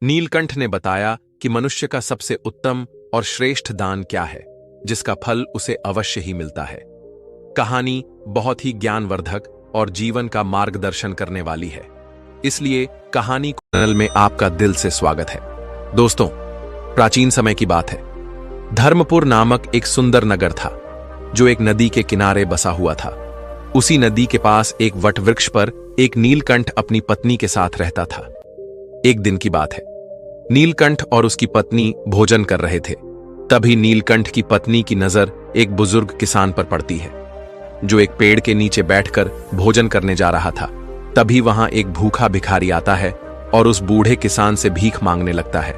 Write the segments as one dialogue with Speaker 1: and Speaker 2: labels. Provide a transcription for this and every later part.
Speaker 1: नीलकंठ ने बताया कि मनुष्य का सबसे उत्तम और श्रेष्ठ दान क्या है, जिसका फल उसे अवश्य ही मिलता है। कहानी बहुत ही ज्ञानवर्धक और जीवन का मार्गदर्शन करने वाली है, इसलिए कहानी चैनल में आपका दिल से स्वागत है। दोस्तों, प्राचीन समय की बात है। धर्मपुर नामक एक सुंदर नगर था, जो एक नदी के किनारे बसा हुआ था। उसी नदी के पास एक वटवृक्ष पर एक नीलकंठ अपनी पत्नी के साथ रहता था। एक दिन की बात है, नीलकंठ और उसकी पत्नी भोजन कर रहे थे। तभी नीलकंठ की पत्नी की नजर एक बुजुर्ग किसान पर पड़ती है, जो एक पेड़ के नीचे बैठकर भोजन करने जा रहा था। तभी वहां एक भूखा भिखारी आता है और उस बूढ़े किसान से भीख मांगने लगता है।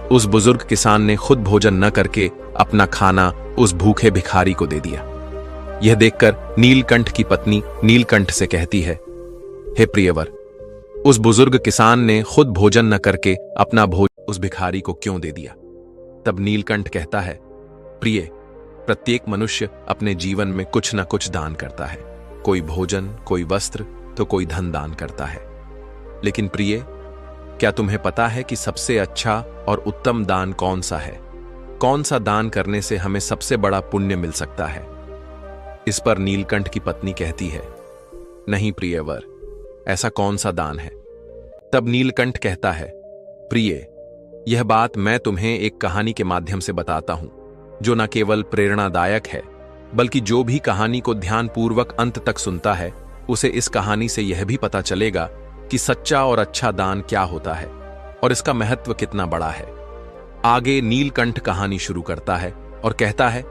Speaker 1: उस बुजुर्ग किसान ने खुद भोजन न करके अपना खाना उस भूखे भिखारी को दे दिया। यह देखकर नीलकंठ की पत्नी नीलकंठ से कहती है, हे प्रियवर, उस बुजुर्ग किसान ने खुद भोजन न करके अपना भोजन उस भिखारी को क्यों दे दिया? तब नीलकंठ कहता है, प्रिय, प्रत्येक मनुष्य अपने जीवन में कुछ न कुछ दान करता है। कोई भोजन, कोई वस्त्र, तो कोई धन दान करता है। लेकिन प्रिय, क्या तुम्हें पता है कि सबसे अच्छा और उत्तम दान कौन सा है? कौन सा दान करने से हमें सबसे बड़ा पुण्य मिल सकता है? इस पर नीलकंठ की पत्नी कहती है, नहीं प्रियवर, ऐसा कौन सा दान है? तब नीलकंठ कहता है, प्रिय, यह बात मैं तुम्हें एक कहानी के माध्यम से बताता हूं, जो न केवल प्रेरणादायक है, बल्कि जो भी कहानी को ध्यानपूर्वक अंत तक सुनता है, उसे इस कहानी से यह भी पता चलेगा कि सच्चा और अच्छा दान क्या होता है और इसका महत्व कितना बड़ा है। आगे नीलकंठ कहानी शुरू करता है और कहता है,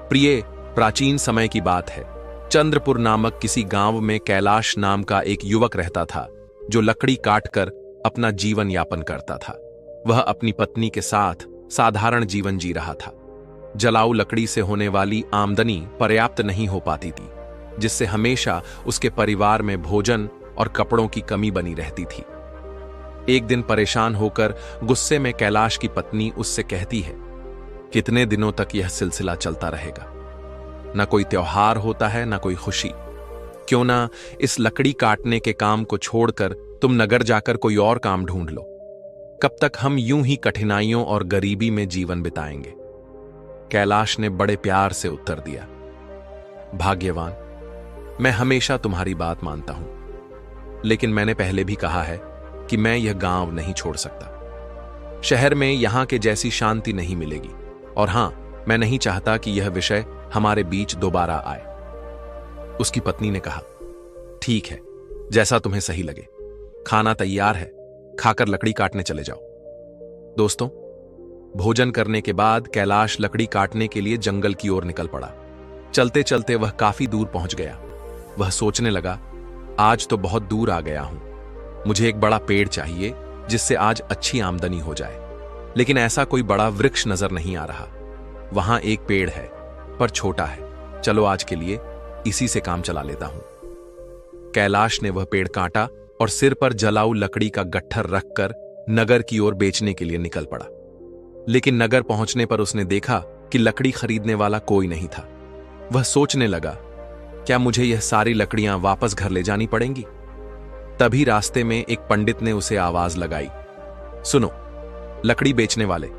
Speaker 1: प्रिय, प्राचीन समय की बात है। चंद्रपुर नामक किसी गांव में कैलाश नाम का एक युवक रहता था, जो लकड़ी काटकर अपना जीवन यापन करता था। वह अपनी पत्नी के साथ साधारण जीवन जी रहा था। जलाऊ लकड़ी से होने वाली आमदनी पर्याप्त नहीं हो पाती थी, जिससे हमेशा उसके परिवार में भोजन और कपड़ों की कमी बनी रहती थी। एक दिन परेशान होकर गुस्से में कैलाश की पत्नी उससे कहती है, कितने दिनों तक यह सिलसिला चलता रहेगा? ना कोई त्योहार होता है, ना कोई खुशी। क्यों ना इस लकड़ी काटने के काम को छोड़कर तुम नगर जाकर कोई और काम ढूंढ लो। कब तक हम यूं ही कठिनाइयों और गरीबी में जीवन बिताएंगे? कैलाश ने बड़े प्यार से उत्तर दिया, भाग्यवान, मैं हमेशा तुम्हारी बात मानता हूं, लेकिन मैंने पहले भी कहा है कि मैं यह गांव नहीं छोड़ सकता। शहर में यहां के जैसी शांति नहीं मिलेगी, और हां, मैं नहीं चाहता कि यह विषय हमारे बीच दोबारा आए। उसकी पत्नी ने कहा, ठीक है, जैसा तुम्हें सही लगे। खाना तैयार है, खाकर लकड़ी काटने चले जाओ। दोस्तों, भोजन करने के बाद कैलाश लकड़ी काटने के लिए जंगल की ओर निकल पड़ा। चलते चलते वह काफी दूर पहुंच गया। वह सोचने लगा, आज तो बहुत दूर आ गया हूं। मुझे एक बड़ा पेड़ चाहिए, जिससे आज अच्छी आमदनी हो जाए। लेकिन ऐसा कोई बड़ा वृक्ष नजर नहीं आ रहा। वहां एक पेड़ है, पर छोटा है। चलो आज के लिए इसी से काम चला लेता हूं। कैलाश ने वह पेड़ काटा और सिर पर जलाऊ लकड़ी का गट्ठर रखकर नगर की ओर बेचने के लिए निकल पड़ा। लेकिन नगर पहुंचने पर उसने देखा कि लकड़ी खरीदने वाला कोई नहीं था। वह सोचने लगा, क्या मुझे यह सारी लकड़ियां वापस घर ले जानी पड़ेंगी? तभी रास्ते में एक पंडित ने उसे आवाज लगाई, सुनो, लकड़ी बेचने वाले,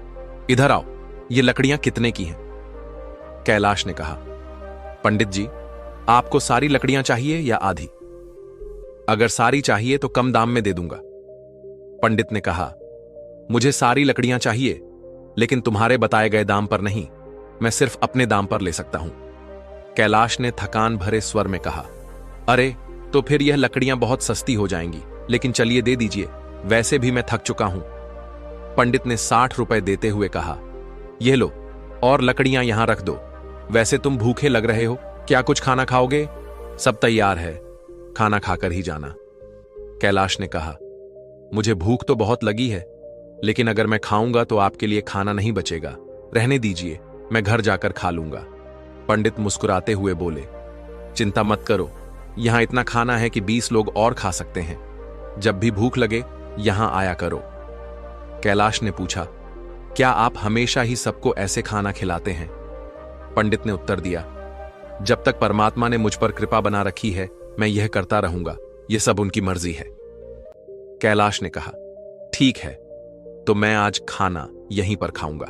Speaker 1: इधर आओ, ये लकड़ियां कितने की हैं? कैलाश ने कहा, पंडित जी, आपको सारी लकड़ियां चाहिए या आधी? अगर सारी चाहिए तो कम दाम में दे दूंगा। पंडित ने कहा, मुझे सारी लकड़ियां चाहिए, लेकिन तुम्हारे बताए गए दाम पर नहीं, मैं सिर्फ अपने दाम पर ले सकता हूं। कैलाश ने थकान भरे स्वर में कहा, अरे, तो फिर यह लकड़ियां बहुत सस्ती हो जाएंगी, लेकिन चलिए दे दीजिए, वैसे भी मैं थक चुका हूं। पंडित ने 60 रुपए देते हुए कहा, यह लो, और लकड़ियां यहां रख दो। वैसे तुम भूखे लग रहे हो, क्या कुछ खाना खाओगे? सब तैयार है, खाना खाकर ही जाना। कैलाश ने कहा, मुझे भूख तो बहुत लगी है, लेकिन अगर मैं खाऊंगा तो आपके लिए खाना नहीं बचेगा। रहने दीजिए, मैं घर जाकर खा लूंगा। पंडित मुस्कुराते हुए बोले, चिंता मत करो, यहां इतना खाना है कि 20 लोग और खा सकते हैं। जब भी भूख लगे यहां आया करो। कैलाश ने पूछा, क्या आप हमेशा ही सबको ऐसे खाना खिलाते हैं? पंडित ने उत्तर दिया, जब तक परमात्मा ने मुझ पर कृपा बना रखी है, मैं यह करता रहूंगा। यह सब उनकी मर्जी है। कैलाश ने कहा, ठीक है, तो मैं आज खाना यहीं पर खाऊंगा।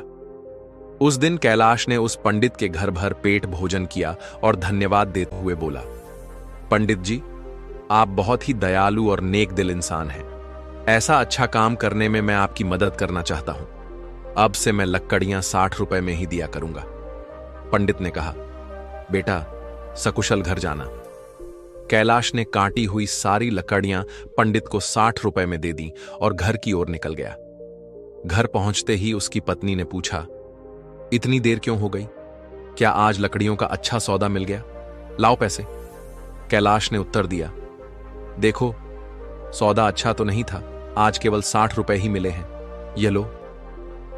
Speaker 1: उस दिन कैलाश ने उस पंडित के घर भर पेट भोजन किया और धन्यवाद देते हुए बोला, पंडित जी, आप बहुत ही दयालु और नेक दिल इंसान हैं। ऐसा अच्छा काम करने में मैं आपकी मदद करना चाहता हूं। अब से मैं लकड़ियां 60 रुपए में ही दिया करूंगा। पंडित ने कहा, बेटा सकुशल घर जाना। कैलाश ने काटी हुई सारी लकड़ियां पंडित को 60 रुपए में दे दी और घर की ओर निकल गया। घर पहुंचते ही उसकी पत्नी ने पूछा, इतनी देर क्यों हो गई? क्या आज लकड़ियों का अच्छा सौदा मिल गया? लाओ पैसे। कैलाश ने उत्तर दिया, देखो सौदा अच्छा तो नहीं था, आज केवल 60 रुपए ही मिले हैं, ये लो।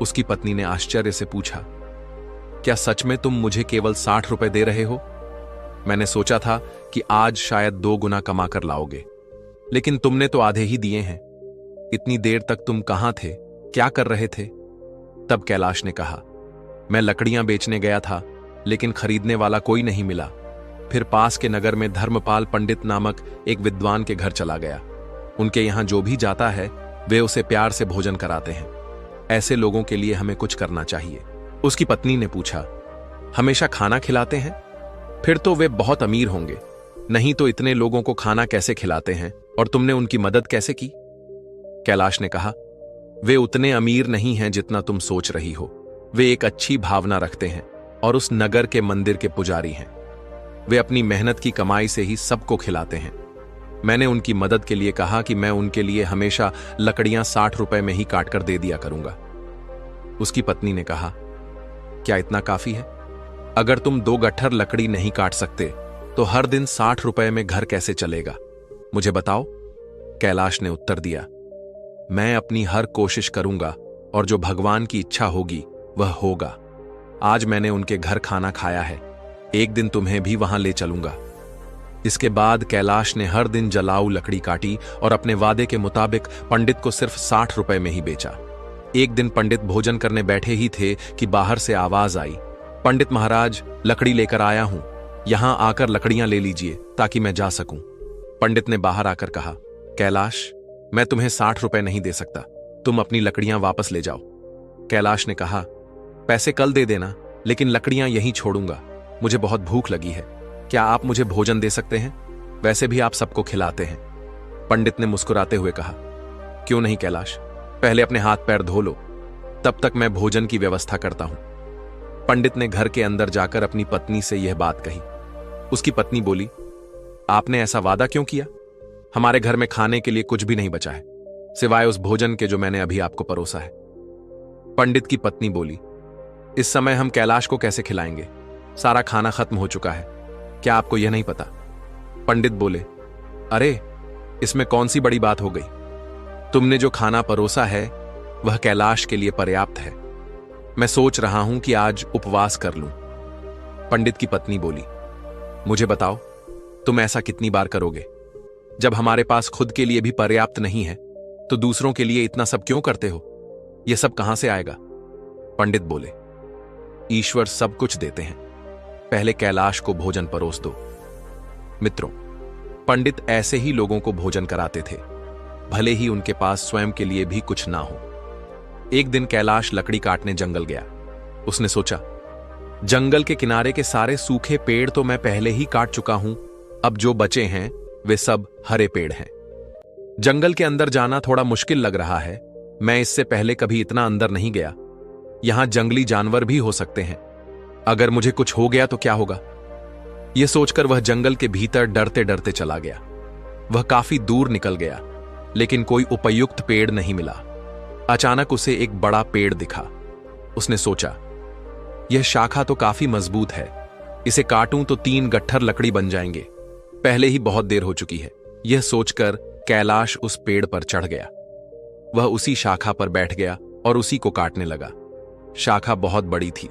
Speaker 1: उसकी पत्नी ने आश्चर्य से पूछा, क्या सच में तुम मुझे केवल 60 रुपए दे रहे हो? मैंने सोचा था कि आज शायद 2 गुना कमा कर लाओगे, लेकिन तुमने तो आधे ही दिए हैं। इतनी देर तक तुम कहां थे, क्या कर रहे थे? तब कैलाश ने कहा, मैं लकड़ियां बेचने गया था, लेकिन खरीदने वाला कोई नहीं मिला। फिर पास के नगर में धर्मपाल पंडित नामक एक विद्वान के घर चला गया। उनके यहां जो भी जाता है वे उसे प्यार से भोजन कराते हैं। ऐसे लोगों के लिए हमें कुछ करना चाहिए। उसकी पत्नी ने पूछा, हमेशा खाना खिलाते हैं? फिर तो वे बहुत अमीर होंगे, नहीं तो इतने लोगों को खाना कैसे खिलाते हैं और तुमने उनकी मदद कैसे की? कैलाश ने कहा, वे उतने अमीर नहीं हैं जितना तुम सोच रही हो। वे एक अच्छी भावना रखते हैं और उस नगर के मंदिर के पुजारी हैं। वे अपनी मेहनत की कमाई से ही सबको खिलाते हैं। मैंने उनकी मदद के लिए कहा कि मैं उनके लिए हमेशा लकड़ियां 60 रुपए में ही काट कर दे दिया करूंगा। उसकी पत्नी ने कहा, क्या इतना काफी है? अगर तुम 2 गट्ठर लकड़ी नहीं काट सकते तो हर दिन 60 रुपए में घर कैसे चलेगा? मुझे बताओ। कैलाश ने उत्तर दिया, मैं अपनी हर कोशिश करूंगा और जो भगवान की इच्छा होगी वह होगा। आज मैंने उनके घर खाना खाया है, एक दिन तुम्हें भी वहां ले चलूंगा। इसके बाद कैलाश ने हर दिन जलाऊ लकड़ी काटी और अपने वादे के मुताबिक पंडित को सिर्फ 60 रुपए में ही बेचा। एक दिन पंडित भोजन करने बैठे ही थे कि बाहर से आवाज आई, पंडित महाराज, लकड़ी लेकर आया हूं, यहां आकर लकड़ियां ले लीजिए ताकि मैं जा सकूं। पंडित ने बाहर आकर कहा, कैलाश, मैं तुम्हें 60 रुपए नहीं दे सकता, तुम अपनी लकड़ियां वापस ले जाओ। कैलाश ने कहा, पैसे कल दे देना, लेकिन लकड़ियां यहीं छोड़ूंगा, मुझे बहुत भूख लगी है। क्या आप मुझे भोजन दे सकते हैं? वैसे भी आप सबको खिलाते हैं। पंडित ने मुस्कुराते हुए कहा, क्यों नहीं कैलाश, पहले अपने हाथ पैर धो लो, तब तक मैं भोजन की व्यवस्था करता हूं। पंडित ने घर के अंदर जाकर अपनी पत्नी से यह बात कही। उसकी पत्नी बोली, आपने ऐसा वादा क्यों किया? हमारे घर में खाने के लिए कुछ भी नहीं बचा है, सिवाय उस भोजन के जो मैंने अभी आपको परोसा है। पंडित की पत्नी बोली, इस समय हम कैलाश को कैसे खिलाएंगे? सारा खाना खत्म हो चुका है, क्या आपको यह नहीं पता? पंडित बोले, अरे इसमें कौन सी बड़ी बात हो गई? तुमने जो खाना परोसा है वह कैलाश के लिए पर्याप्त है। मैं सोच रहा हूं कि आज उपवास कर लूं। पंडित की पत्नी बोली, मुझे बताओ, तुम ऐसा कितनी बार करोगे? जब हमारे पास खुद के लिए भी पर्याप्त नहीं है तो दूसरों के लिए इतना सब क्यों करते हो? यह सब कहां से आएगा? पंडित बोले, ईश्वर सब कुछ देते हैं, पहले कैलाश को भोजन परोस दो। मित्रों, पंडित ऐसे ही लोगों को भोजन कराते थे, भले ही उनके पास स्वयं के लिए भी कुछ ना हो। एक दिन कैलाश लकड़ी काटने जंगल गया। उसने सोचा, जंगल के किनारे के सारे सूखे पेड़ तो मैं पहले ही काट चुका हूं, अब जो बचे हैं वे सब हरे पेड़ हैं। जंगल के अंदर जाना थोड़ा मुश्किल लग रहा है, मैं इससे पहले कभी इतना अंदर नहीं गया। यहां जंगली जानवर भी हो सकते हैं, अगर मुझे कुछ हो गया तो क्या होगा? यह सोचकर वह जंगल के भीतर डरते डरते चला गया। वह काफी दूर निकल गया, लेकिन कोई उपयुक्त पेड़ नहीं मिला। अचानक उसे एक बड़ा पेड़ दिखा। उसने सोचा, यह शाखा तो काफी मजबूत है, इसे काटूं तो 3 गट्ठर लकड़ी बन जाएंगे। पहले ही बहुत देर हो चुकी है। यह सोचकर कैलाश उस पेड़ पर चढ़ गया। वह उसी शाखा पर बैठ गया और उसी को काटने लगा। शाखा बहुत बड़ी थी,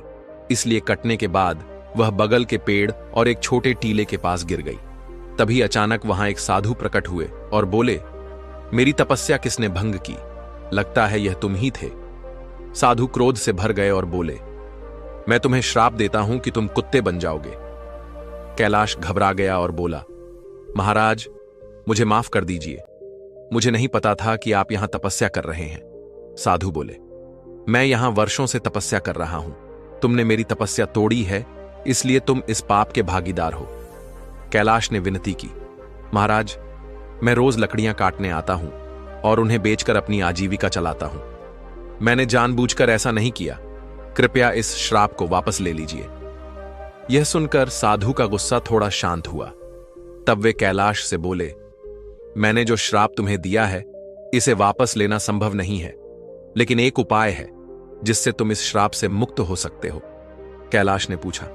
Speaker 1: इसलिए कटने के बाद वह बगल के पेड़ और एक छोटे टीले के पास गिर गई। तभी अचानक वहां एक साधु प्रकट हुए और बोले, मेरी तपस्या किसने भंग की? लगता है यह तुम ही थे। साधु क्रोध से भर गए और बोले, मैं तुम्हें श्राप देता हूं कि तुम कुत्ते बन जाओगे। कैलाश घबरा गया और बोला, महाराज, मुझे माफ कर दीजिए, मुझे नहीं पता था कि आप यहां तपस्या कर रहे हैं। साधु बोले, मैं यहां वर्षों से तपस्या कर रहा हूं। तुमने मेरी तपस्या तोड़ी है, इसलिए तुम इस पाप के भागीदार हो। कैलाश ने विनती की, महाराज, मैं रोज लकड़ियां काटने आता हूं और उन्हें बेचकर अपनी आजीविका चलाता हूं। मैंने जानबूझकर ऐसा नहीं किया। कृपया इस श्राप को वापस ले लीजिए। यह सुनकर साधु का गुस्सा थोड़ा शांत हुआ। तब वे कैलाश से बोले, मैंने जो श्राप तुम्हें दिया है, इसे वापस लेना संभव नहीं है, लेकिन एक उपाय है जिससे तुम इस श्राप से मुक्त हो सकते हो। कैलाश ने पूछा,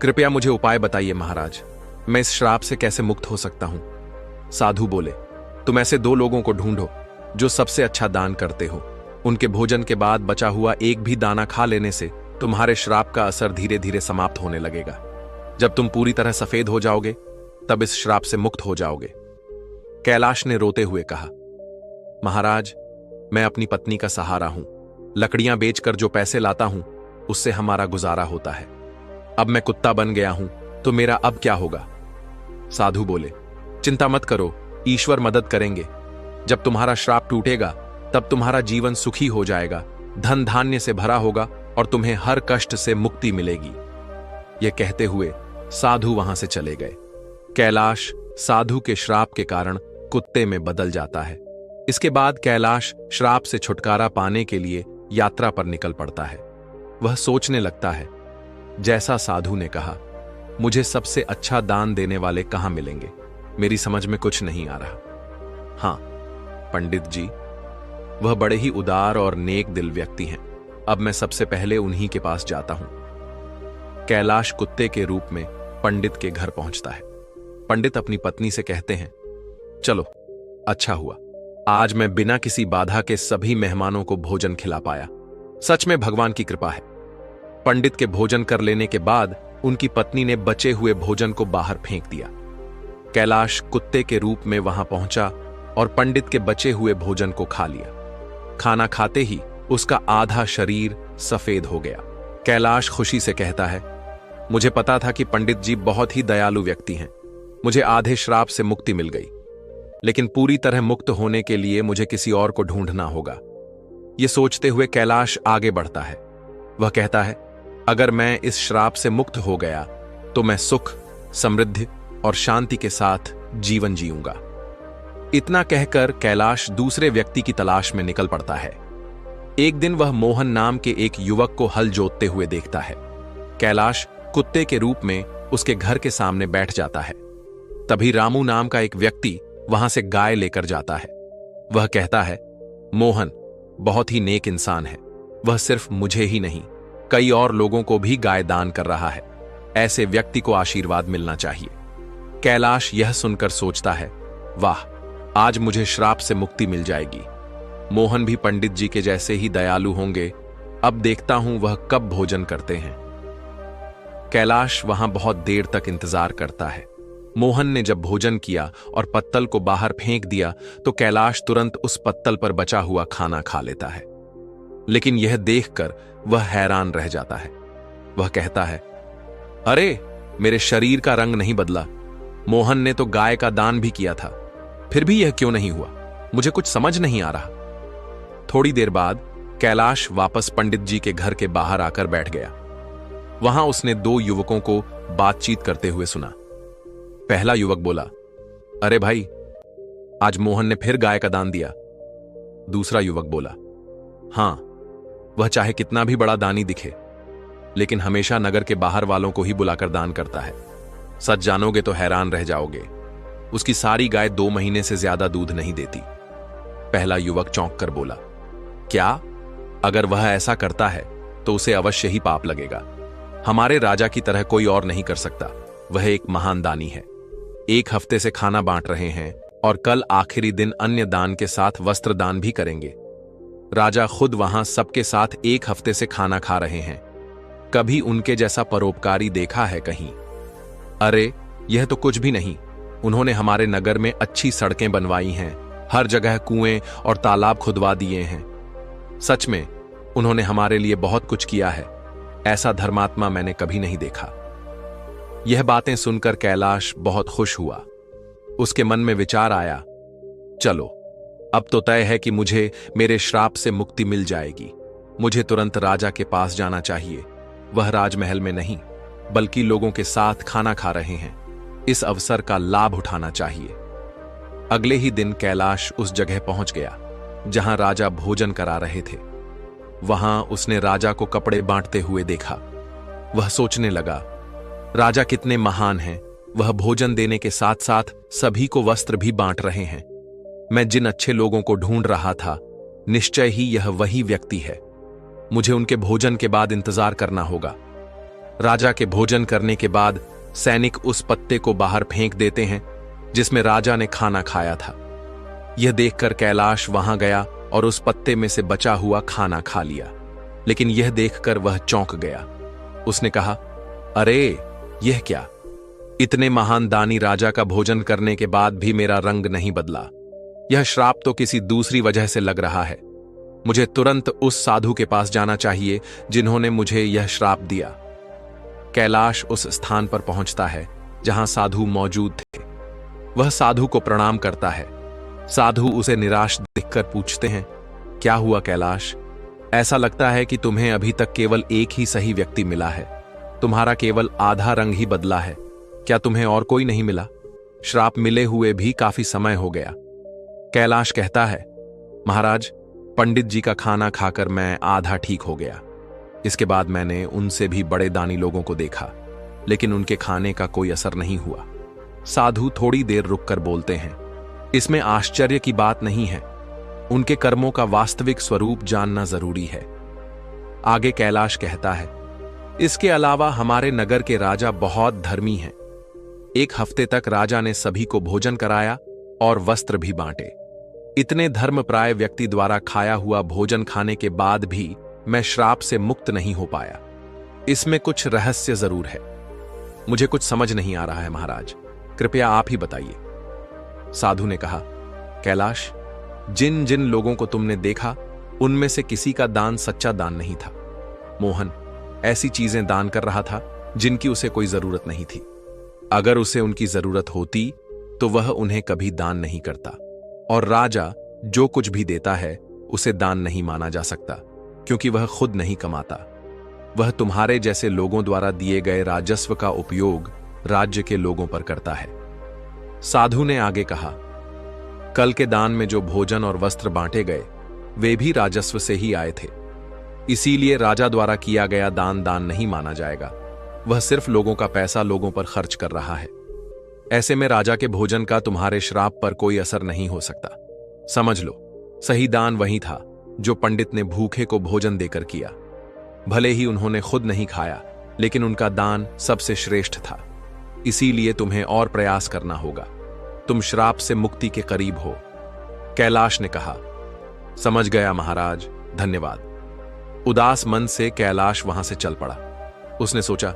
Speaker 1: कृपया मुझे उपाय बताइए महाराज, मैं इस श्राप से कैसे मुक्त हो सकता हूं? साधु बोले, तुम ऐसे 2 लोगों को ढूंढो जो सबसे अच्छा दान करते हो। उनके भोजन के बाद बचा हुआ एक भी दाना खा लेने से तुम्हारे श्राप का असर धीरे धीरे समाप्त होने लगेगा। जब तुम पूरी तरह सफेद हो जाओगे, तब इस श्राप से मुक्त हो जाओगे। कैलाश ने रोते हुए कहा, महाराज, मैं अपनी पत्नी का सहारा हूं। लकड़ियां बेचकर जो पैसे लाता हूं, उससे हमारा गुजारा होता है। अब मैं कुत्ता बन गया हूं, तो मेरा अब क्या होगा? साधु बोले, चिंता मत करो, ईश्वर मदद करेंगे। जब तुम्हारा श्राप टूटेगा, तब तुम्हारा जीवन सुखी हो जाएगा, धन धान्य से भरा होगा और तुम्हें हर कष्ट से मुक्ति मिलेगी। यह कहते हुए साधु वहां से चले गए। कैलाश साधु के श्राप के कारण कुत्ते में बदल जाता है। इसके बाद कैलाश श्राप से छुटकारा पाने के लिए यात्रा पर निकल पड़ता है। वह सोचने लगता है, जैसा साधु ने कहा, मुझे सबसे अच्छा दान देने वाले कहां मिलेंगे? मेरी समझ में कुछ नहीं आ रहा। हां, पंडित जी, वह बड़े ही उदार और नेक दिल व्यक्ति हैं। अब मैं सबसे पहले उन्हीं के पास जाता हूं। कैलाश कुत्ते के रूप में पंडित के घर पहुंचता है। पंडित अपनी पत्नी से कहते हैं, चलो, अच्छा हुआ, आज मैं बिना किसी बाधा के सभी मेहमानों को भोजन खिला पाया। सच में भगवान की कृपा है। पंडित के भोजन कर लेने के बाद उनकी पत्नी ने बचे हुए भोजन को बाहर फेंक दिया। कैलाश कुत्ते के रूप में वहां पहुंचा और पंडित के बचे हुए भोजन को खा लिया। खाना खाते ही उसका आधा शरीर सफेद हो गया। कैलाश खुशी से कहता है, मुझे पता था कि पंडित जी बहुत ही दयालु व्यक्ति हैं। मुझे आधे श्राप से मुक्ति मिल गई, लेकिन पूरी तरह मुक्त होने के लिए मुझे किसी और को ढूंढना होगा। यह सोचते हुए कैलाश आगे बढ़ता है। वह कहता है, अगर मैं इस श्राप से मुक्त हो गया तो मैं सुख, समृद्धि और शांति के साथ जीवन जीऊंगा। इतना कहकर कैलाश दूसरे व्यक्ति की तलाश में निकल पड़ता है। एक दिन वह मोहन नाम के एक युवक को हल जोतते हुए देखता है। कैलाश कुत्ते के रूप में उसके घर के सामने बैठ जाता है। तभी रामू नाम का एक व्यक्ति वहां से गाय लेकर जाता है। वह कहता है, मोहन बहुत ही नेक इंसान है। वह सिर्फ मुझे ही नहीं, कई और लोगों को भी गाय दान कर रहा है। ऐसे व्यक्ति को आशीर्वाद मिलना चाहिए। कैलाश यह सुनकर सोचता है, वाह, आज मुझे श्राप से मुक्ति मिल जाएगी। मोहन भी पंडित जी के जैसे ही दयालु होंगे। अब देखता हूं वह कब भोजन करते हैं। कैलाश वहां बहुत देर तक इंतजार करता है। मोहन ने जब भोजन किया और पत्तल को बाहर फेंक दिया तो कैलाश तुरंत उस पत्तल पर बचा हुआ खाना खा लेता है। लेकिन यह देखकर वह हैरान रह जाता है। वह कहता है, अरे, मेरे शरीर का रंग नहीं बदला। मोहन ने तो गाय का दान भी किया था, फिर भी यह क्यों नहीं हुआ? मुझे कुछ समझ नहीं आ रहा। थोड़ी देर बाद कैलाश वापस पंडित जी के घर के बाहर आकर बैठ गया। वहां उसने 2 युवकों को बातचीत करते हुए सुना। पहला युवक बोला, अरे भाई, आज मोहन ने फिर गाय का दान दिया। दूसरा युवक बोला, हां, वह चाहे कितना भी बड़ा दानी दिखे, लेकिन हमेशा नगर के बाहर वालों को ही बुलाकर दान करता है। सच जानोगे तो हैरान रह जाओगे। उसकी सारी गाय 2 महीने से ज्यादा दूध नहीं देती। पहला युवक चौंक कर बोला, क्या? अगर वह ऐसा करता है तो उसे अवश्य ही पाप लगेगा। हमारे राजा की तरह कोई और नहीं कर सकता। वह एक महान दानी है। 1 हफ्ते से खाना बांट रहे हैं और कल आखिरी दिन अन्य दान के साथ वस्त्र दान भी करेंगे। राजा खुद वहां सबके साथ 1 हफ्ते से खाना खा रहे हैं। कभी उनके जैसा परोपकारी देखा है कहीं? अरे, यह तो कुछ भी नहीं। उन्होंने हमारे नगर में अच्छी सड़कें बनवाई हैं, हर जगह कुएं और तालाब खुदवा दिए हैं। सच में उन्होंने हमारे लिए बहुत कुछ किया है। ऐसा धर्मात्मा मैंने कभी नहीं देखा। यह बातें सुनकर कैलाश बहुत खुश हुआ। उसके मन में विचार आया, चलो, अब तो तय है कि मुझे मेरे श्राप से मुक्ति मिल जाएगी। मुझे तुरंत राजा के पास जाना चाहिए। वह राजमहल में नहीं बल्कि लोगों के साथ खाना खा रहे हैं। इस अवसर का लाभ उठाना चाहिए। अगले ही दिन कैलाश उस जगह पहुंच गया जहां राजा भोजन करा रहे थे। वहां उसने राजा को कपड़े बांटते हुए देखा। वह सोचने लगा, राजा कितने महान हैं। वह भोजन देने के साथ साथ सभी को वस्त्र भी बांट रहे हैं। मैं जिन अच्छे लोगों को ढूंढ रहा था, निश्चय ही यह वही व्यक्ति है। मुझे उनके भोजन के बाद इंतजार करना होगा। राजा के भोजन करने के बाद सैनिक उस पत्ते को बाहर फेंक देते हैं जिसमें राजा ने खाना खाया था। यह देखकर कैलाश वहां गया और उस पत्ते में से बचा हुआ खाना खा लिया। लेकिन यह देखकर वह चौंक गया। उसने कहा, अरे यह क्या? इतने महान दानी राजा का भोजन करने के बाद भी मेरा रंग नहीं बदला। यह श्राप तो किसी दूसरी वजह से लग रहा है। मुझे तुरंत उस साधु के पास जाना चाहिए जिन्होंने मुझे यह श्राप दिया। कैलाश उस स्थान पर पहुंचता है जहां साधु मौजूद थे। वह साधु को प्रणाम करता है। साधु उसे निराश दिखकर पूछते हैं, क्या हुआ कैलाश? ऐसा लगता है कि तुम्हें अभी तक केवल एक ही सही व्यक्ति मिला है। तुम्हारा केवल आधा रंग ही बदला है। क्या तुम्हें और कोई नहीं मिला? श्राप मिले हुए भी काफी समय हो गया। कैलाश कहता है, महाराज, पंडित जी का खाना खाकर मैं आधा ठीक हो गया। इसके बाद मैंने उनसे भी बड़े दानी लोगों को देखा, लेकिन उनके खाने का कोई असर नहीं हुआ। साधु थोड़ी देर रुककर बोलते हैं, इसमें आश्चर्य की बात नहीं है। उनके कर्मों का वास्तविक स्वरूप जानना जरूरी है। आगे कैलाश कहता है, इसके अलावा हमारे नगर के राजा बहुत धर्मी हैं। एक हफ्ते तक राजा ने सभी को भोजन कराया और वस्त्र भी बांटे। इतने धर्मप्राय व्यक्ति द्वारा खाया हुआ भोजन खाने के बाद भी मैं श्राप से मुक्त नहीं हो पाया। इसमें कुछ रहस्य जरूर है। मुझे कुछ समझ नहीं आ रहा है महाराज, कृपया आप ही बताइए। साधु ने कहा, कैलाश, जिन जिन लोगों को तुमने देखा उनमें से किसी का दान सच्चा दान नहीं था। मोहन ऐसी चीजें दान कर रहा था जिनकी उसे कोई जरूरत नहीं थी। अगर उसे उनकी जरूरत होती तो वह उन्हें कभी दान नहीं करता। और राजा जो कुछ भी देता है उसे दान नहीं माना जा सकता, क्योंकि वह खुद नहीं कमाता। वह तुम्हारे जैसे लोगों द्वारा दिए गए राजस्व का उपयोग राज्य के लोगों पर करता है। साधु ने आगे कहा, कल के दान में जो भोजन और वस्त्र बांटे गए वे भी राजस्व से ही आए थे। इसीलिए राजा द्वारा किया गया दान दान नहीं माना जाएगा। वह सिर्फ लोगों का पैसा लोगों पर खर्च कर रहा है। ऐसे में राजा के भोजन का तुम्हारे श्राप पर कोई असर नहीं हो सकता। समझ लो, सही दान वही था जो पंडित ने भूखे को भोजन देकर किया। भले ही उन्होंने खुद नहीं खाया, लेकिन उनका दान सबसे श्रेष्ठ था। इसीलिए तुम्हें और प्रयास करना होगा। तुम श्राप से मुक्ति के करीब हो। कैलाश ने कहा, समझ गया महाराज, धन्यवाद। उदास मन से कैलाश वहां से चल पड़ा। उसने सोचा,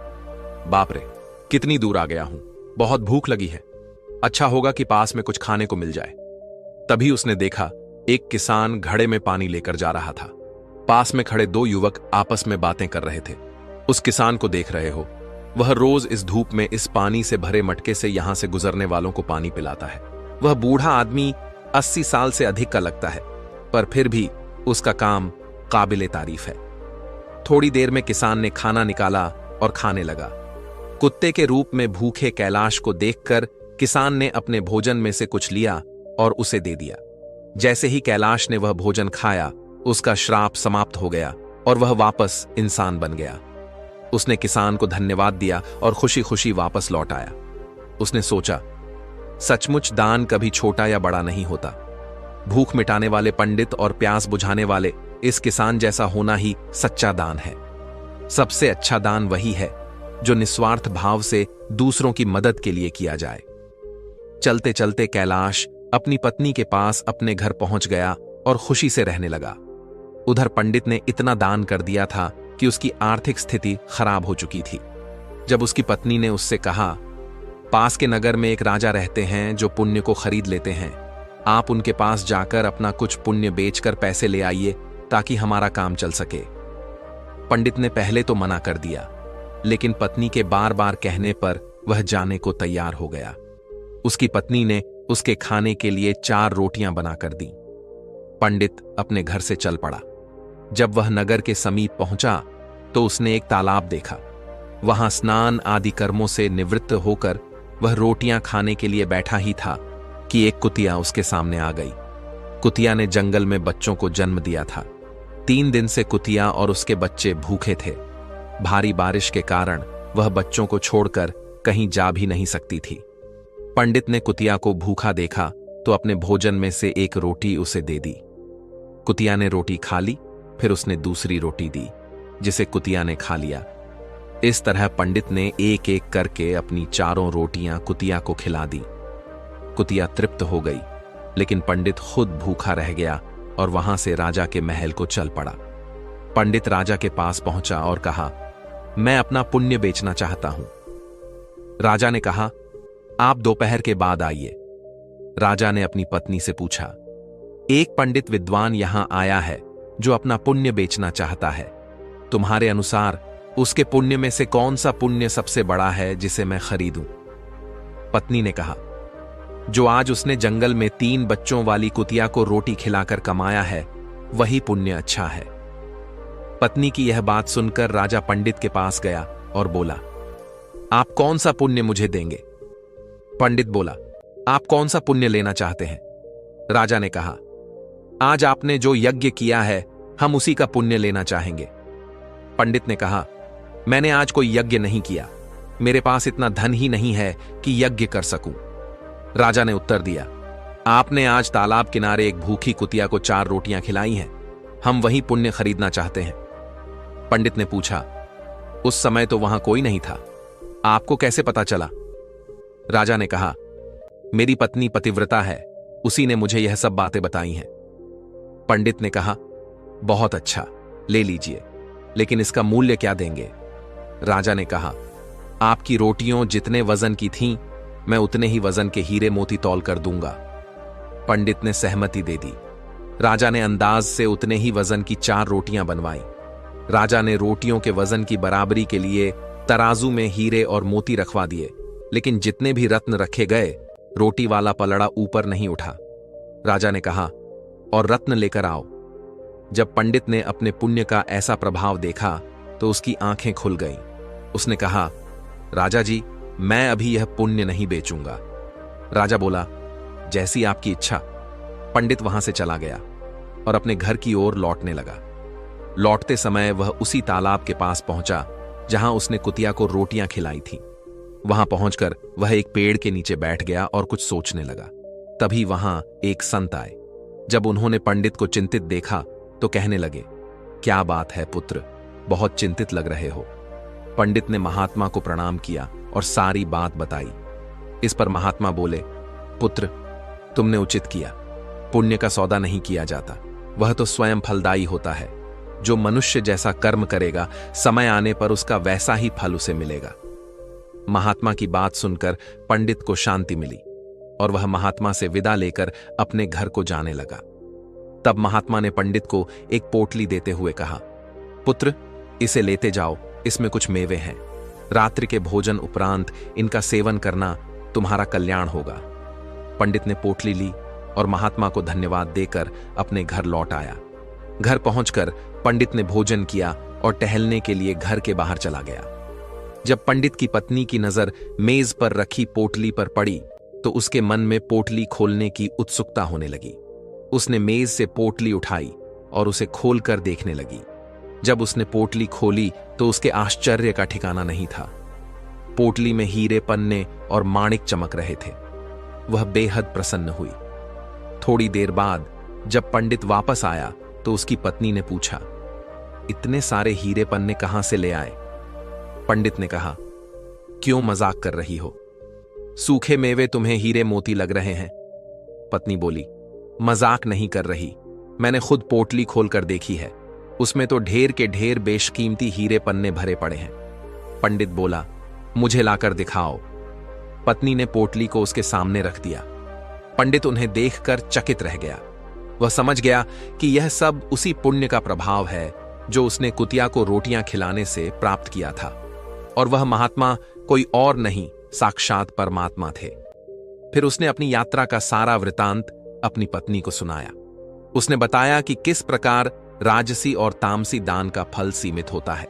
Speaker 1: बाप रे, कितनी दूर आ गया हूं। बहुत भूख लगी है। अच्छा होगा कि पास में कुछ खाने को मिल जाए। तभी उसने देखा एक किसान घड़े में पानी लेकर जा रहा था। पास में खड़े दो युवक आपस में बातें कर रहे थे। उस किसान को देख रहे हो, वह रोज इस धूप में इस पानी से भरे मटके से यहां से गुजरने वालों को पानी पिलाता है। वह बूढ़ा आदमी 80 साल से अधिक का लगता है, पर फिर भी उसका काम काबिले तारीफ है। थोड़ी देर में किसान ने खाना निकाला और खाने लगा। कुत्ते के रूप में भूखे कैलाश को देखकर किसान ने अपने भोजन में से कुछ लिया और उसे दे दिया। जैसे ही कैलाश ने वह भोजन खाया, उसका श्राप समाप्त हो गया और वह वापस इंसान बन गया। उसने किसान को धन्यवाद दिया और खुशी खुशी वापस लौट आया। उसने सोचा, सचमुच दान कभी छोटा या बड़ा नहीं होता। भूख मिटाने वाले पंडित और प्यास बुझाने वाले इस किसान जैसा होना ही सच्चा दान है। सबसे अच्छा दान वही है जो निस्वार्थ भाव से दूसरों की मदद के लिए किया जाए। चलते चलते कैलाश अपनी पत्नी के पास अपने घर पहुंच गया और खुशी से रहने लगा। उधर पंडित ने इतना दान कर दिया था कि उसकी आर्थिक स्थिति खराब हो चुकी थी। जब उसकी पत्नी ने उससे कहा, पास के नगर में एक राजा रहते हैं जो पुण्य को खरीद लेते हैं। आप उनके पास जाकर अपना कुछ पुण्य बेचकर पैसे ले आइए ताकि हमारा काम चल सके। पंडित ने पहले तो मना कर दिया, लेकिन पत्नी के बार बार कहने पर वह जाने को तैयार हो गया। उसकी पत्नी ने उसके खाने के लिए 4 रोटियां बनाकर दी। पंडित अपने घर से चल पड़ा। जब वह नगर के समीप पहुंचा तो उसने एक तालाब देखा। वहां स्नान आदि कर्मों से निवृत्त होकर वह रोटियां खाने के लिए बैठा ही था कि एक कुतिया उसके सामने आ गई। कुतिया ने जंगल में बच्चों को जन्म दिया था। 3 दिन से कुतिया और उसके बच्चे भूखे थे। भारी बारिश के कारण वह बच्चों को छोड़कर कहीं जा भी नहीं सकती थी। पंडित ने कुतिया को भूखा देखा तो अपने भोजन में से एक रोटी उसे दे दी। कुतिया ने रोटी खा ली, फिर उसने दूसरी रोटी दी, जिसे कुतिया ने खा लिया। इस तरह पंडित ने एक एक करके अपनी 4 रोटियां कुतिया को खिला दी। कुतिया तृप्त हो गई, लेकिन पंडित खुद भूखा रह गया और वहां से राजा के महल को चल पड़ा। पंडित राजा के पास पहुंचा और कहा, मैं अपना पुण्य बेचना चाहता हूं। राजा ने कहा, आप दोपहर के बाद आइए। राजा ने अपनी पत्नी से पूछा, एक पंडित विद्वान यहां आया है जो अपना पुण्य बेचना चाहता है। तुम्हारे अनुसार उसके पुण्य में से कौन सा पुण्य सबसे बड़ा है जिसे मैं खरीदूं? पत्नी ने कहा, जो आज उसने जंगल में 3 बच्चों वाली कुतिया को रोटी खिलाकर कमाया है, वही पुण्य अच्छा है। पत्नी की यह बात सुनकर राजा पंडित के पास गया और बोला, आप कौन सा पुण्य मुझे देंगे? पंडित बोला, आप कौन सा पुण्य लेना चाहते हैं? राजा ने कहा, आज आपने जो यज्ञ किया है, हम उसी का पुण्य लेना चाहेंगे। पंडित ने कहा, मैंने आज कोई यज्ञ नहीं किया। मेरे पास इतना धन ही नहीं है कि यज्ञ कर सकूं। राजा ने उत्तर दिया, आपने आज तालाब किनारे एक भूखी कुतिया को 4 रोटियां खिलाई हैं। हम वही पुण्य खरीदना चाहते हैं। पंडित ने पूछा, उस समय तो वहां कोई नहीं था, आपको कैसे पता चला? राजा ने कहा, मेरी पत्नी पतिव्रता है, उसी ने मुझे यह सब बातें बताई हैं। पंडित ने कहा, बहुत अच्छा, ले लीजिए, लेकिन इसका मूल्य क्या देंगे? राजा ने कहा, आपकी रोटियों जितने वजन की थीं, मैं उतने ही वजन के हीरे मोती तौल कर दूंगा। पंडित ने सहमति दे दी। राजा ने अंदाज से उतने ही वजन की 4 रोटियां बनवाई। राजा ने रोटियों के वजन की बराबरी के लिए तराजू में हीरे और मोती रखवा दिए, लेकिन जितने भी रत्न रखे गए, रोटी वाला पलड़ा ऊपर नहीं उठा। राजा ने कहा, और रत्न लेकर आओ। जब पंडित ने अपने पुण्य का ऐसा प्रभाव देखा तो उसकी आंखें खुल गईं। उसने कहा, राजा जी, मैं अभी यह पुण्य नहीं बेचूंगा। राजा बोला, जैसी आपकी इच्छा। पंडित वहां से चला गया और अपने घर की ओर लौटने लगा। लौटते समय वह उसी तालाब के पास पहुंचा जहां उसने कुतिया को रोटियां खिलाई थी। वहां पहुंचकर वह एक पेड़ के नीचे बैठ गया और कुछ सोचने लगा। तभी वहां एक संत आए। जब उन्होंने पंडित को चिंतित देखा तो कहने लगे, क्या बात है पुत्र, बहुत चिंतित लग रहे हो। पंडित ने महात्मा को प्रणाम किया और सारी बात बताई। इस पर महात्मा बोले, पुत्र, तुमने उचित किया। पुण्य का सौदा नहीं किया जाता, वह तो स्वयं फलदायी होता है। जो मनुष्य जैसा कर्म करेगा, समय आने पर उसका वैसा ही फल उसे मिलेगा। महात्मा की बात सुनकर पंडित को शांति मिली और वह महात्मा से विदा लेकर अपने घर को जाने लगा। तब महात्मा ने पंडित को एक पोटली देते हुए कहा, पुत्र, इसे लेते जाओ, इसमें कुछ मेवे हैं। रात्रि के भोजन उपरांत इनका सेवन करना, तुम्हारा कल्याण होगा। पंडित ने पोटली ली और महात्मा को धन्यवाद देकर अपने घर लौट आया। घर पहुंचकर पंडित ने भोजन किया और टहलने के लिए घर के बाहर चला गया। जब पंडित की पत्नी की नजर मेज पर रखी पोटली पर पड़ी तो उसके मन में पोटली खोलने की उत्सुकता होने लगी। उसने मेज से पोटली उठाई और उसे खोलकर देखने लगी। जब उसने पोटली खोली तो उसके आश्चर्य का ठिकाना नहीं था। पोटली में हीरे, पन्ने और माणिक चमक रहे थे। वह बेहद प्रसन्न हुई। थोड़ी देर बाद जब पंडित वापस आया तो उसकी पत्नी ने पूछा, इतने सारे हीरे पन्ने कहां से ले आए? पंडित ने कहा, क्यों मजाक कर रही हो? सूखे मेवे तुम्हें हीरे मोती लग रहे हैं। पत्नी बोली, मजाक नहीं कर रही, मैंने खुद पोटली खोलकर देखी है, उसमें तो ढेर के ढेर बेशकीमती हीरे पन्ने भरे पड़े हैं। पंडित बोला, मुझे लाकर दिखाओ। पत्नी ने पोटली को उसके सामने रख दिया। पंडित उन्हें देखकर चकित रह गया। वह समझ गया कि यह सब उसी पुण्य का प्रभाव है जो उसने कुतिया को रोटियां खिलाने से प्राप्त किया था, और वह महात्मा कोई और नहीं, साक्षात परमात्मा थे। फिर उसने अपनी यात्रा का सारा वृतांत अपनी पत्नी को सुनाया। उसने बताया कि किस प्रकार राजसी और तामसी दान का फल सीमित होता है।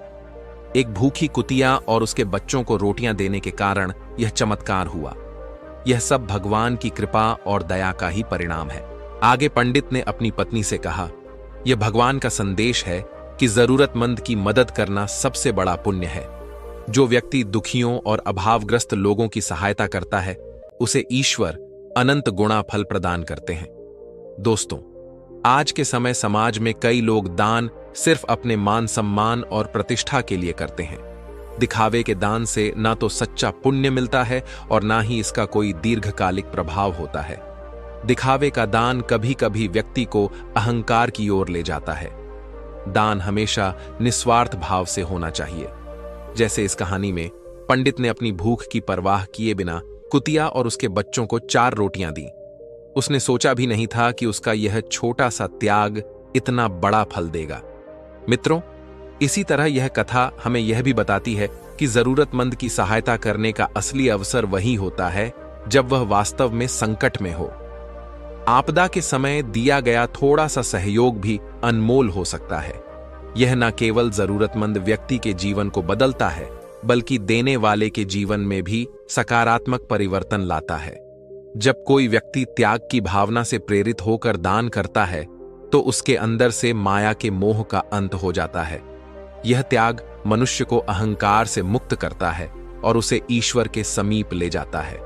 Speaker 1: एक भूखी कुतिया और उसके बच्चों को रोटियां देने के कारण यह चमत्कार हुआ। यह सब भगवान की कृपा और दया का ही परिणाम है। आगे पंडित ने अपनी पत्नी से कहा, यह भगवान का संदेश है कि जरूरतमंद की मदद करना सबसे बड़ा पुण्य है। जो व्यक्ति दुखियों और अभावग्रस्त लोगों की सहायता करता है, उसे ईश्वर अनंत गुणा फल प्रदान करते हैं। दोस्तों, आज के समय समाज में कई लोग दान सिर्फ अपने मान सम्मान और प्रतिष्ठा के लिए करते हैं। दिखावे के दान से ना तो सच्चा पुण्य मिलता है और ना ही इसका कोई दीर्घकालिक प्रभाव होता है। दिखावे का दान कभी कभी व्यक्ति को अहंकार की ओर ले जाता है। दान हमेशा निस्वार्थ भाव से होना चाहिए। जैसे इस कहानी में पंडित ने अपनी भूख की परवाह किए बिना कुतिया और उसके बच्चों को 4 रोटियां दी। उसने सोचा भी नहीं था कि उसका यह छोटा सा त्याग इतना बड़ा फल देगा। मित्रों, इसी तरह यह कथा हमें यह भी बताती है कि जरूरतमंद की सहायता करने का असली अवसर वही होता है जब वह वास्तव में संकट में हो। आपदा के समय दिया गया थोड़ा सा सहयोग भी अनमोल हो सकता है। यह न केवल जरूरतमंद व्यक्ति के जीवन को बदलता है, बल्कि देने वाले के जीवन में भी सकारात्मक परिवर्तन लाता है। जब कोई व्यक्ति त्याग की भावना से प्रेरित होकर दान करता है, तो उसके अंदर से माया के मोह का अंत हो जाता है। यह त्याग मनुष्य को अहंकार से मुक्त करता है और उसे ईश्वर के समीप ले जाता है।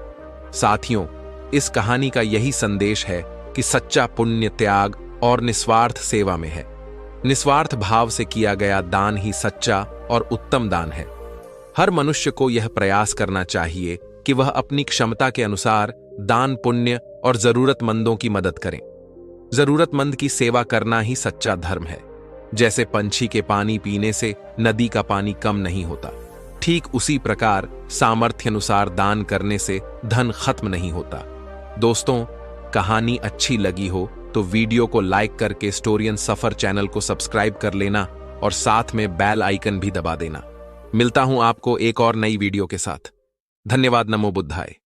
Speaker 1: साथियों, इस कहानी का यही संदेश है कि सच्चा पुण्य त्याग और निस्वार्थ सेवा में है। निस्वार्थ भाव से किया गया दान ही सच्चा और उत्तम दान है। हर मनुष्य को यह प्रयास करना चाहिए कि वह अपनी क्षमता के अनुसार दान पुण्य और जरूरतमंदों की मदद करें। जरूरतमंद की सेवा करना ही सच्चा धर्म है। जैसे पंछी के पानी पीने से नदी का पानी कम नहीं होता, ठीक उसी प्रकार सामर्थ्य अनुसार दान करने से धन खत्म नहीं होता। दोस्तों, कहानी अच्छी लगी हो तो वीडियो को लाइक करके स्टोरियन सफर चैनल को सब्सक्राइब कर लेना और साथ में बेल आइकन भी दबा देना। मिलता हूं आपको एक और नई वीडियो के साथ। धन्यवाद। नमो बुद्धाय।